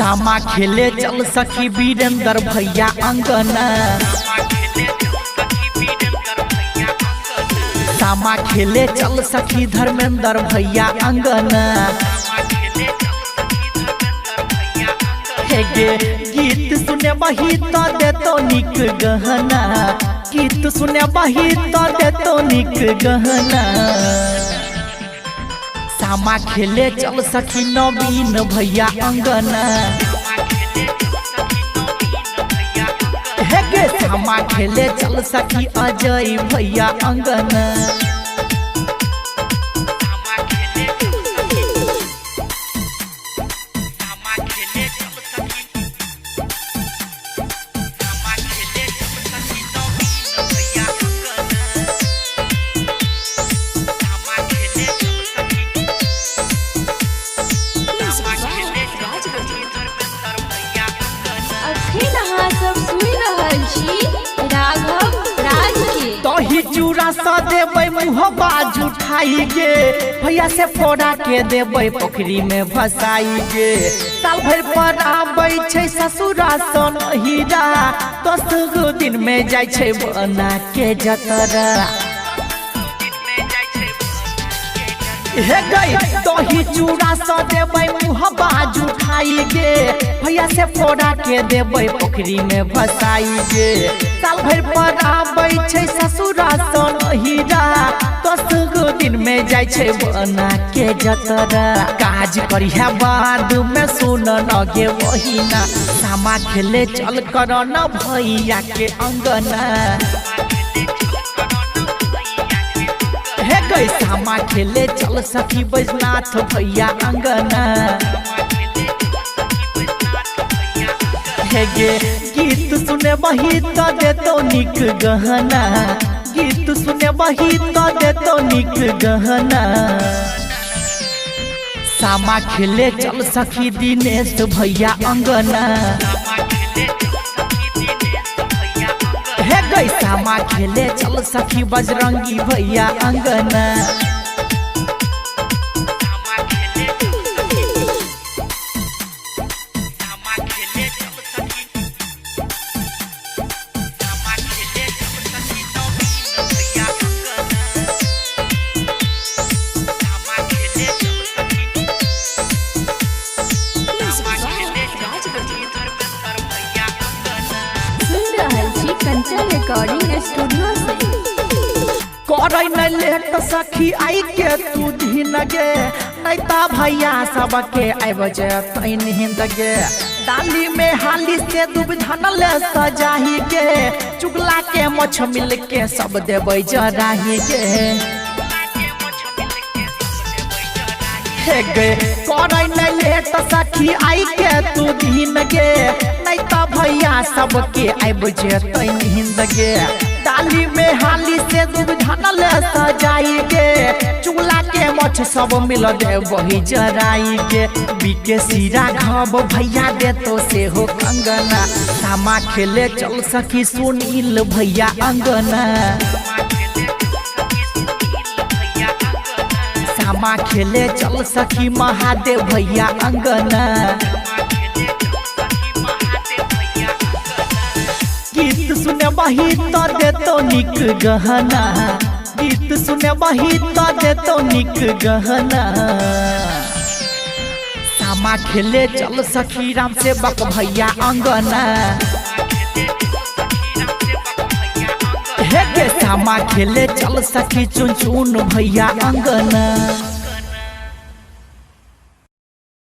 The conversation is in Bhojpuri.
सामा खेले चल सखी वीरेंद्र भैया अंगना। सामा खेले चल सखी धर्मेंद्र भैया अंगना। गे गीत सुने बही तो दे तो निक गहना। गीत सुने बही तो दे तो निक गहना। सामा खेले चल सखी नवीन भैया अंगना। गे सामा खेले चल सखी अजय भैया अंगना। दही चूड़ा सा देबै मुँह बाज उठाई गे। भैया से फोड़ा के देबै पोखरी में भसाई गे। साल भर पर आबै छै ससुरा सन हीरा। 10 गो दिन में जाय छै बना के जतरा। हे गई दही चूड़ा सा देबै मुँह बाज उठाई गे। भैया से फोड़ा के देबै पोखरी में भसाई गे। साल भर पर आबै छै ससुरा सन हीरा। 10 गो दिन में जाय छै बना के जतरा। काज करी है बाद में सुन न गे बहिना। सामा खेले चल कर न भैया के अंगना। हे गई सामा खेले चल सखी बैजनाथ भैया अंगना। हे गे गीत सुने बही तो दे तो निक गहना। गीत सुने बही तो दे तो निक गहना। सामा खेले चल सखी दिनेश भैया अंगना। हे गई सामा खेले चल सखी बजरंगी भैया अंगना। रिकॉर्डिंग स्टूडियो से करे न लेट सखी आई के तू दिन गे। नहीं ता भैया सबके आब जे तैन हिंद गे। डाली में हाली से दूब धनल सजाही गे। चुगला के मछ मिल के सब देबै जराही गे। हे गे करे न लेट सखी आई के तू दिन गे। नहीं ता भैया सबके आब जे तैन हिंद गे। डाली में हाली से दूब धनल सजाई गे। चुगला के मछ सब मिल दे वही जराई गे। बीके सिरा घब भैया दे तो से हो कंगना। सामा खेले चल सखी सुनील भैया अंगना। सामा खेले चल सखी महादेव भैया अंगना। गीत सुने बही तो दे तो निक गहना। गीत सुने बही तो दे तो निक गहना। सामा खेले चल सखी राम सेवक भैया अंगना। हे गे सामा खेले चल सखी चुन चुन भैया अंगना।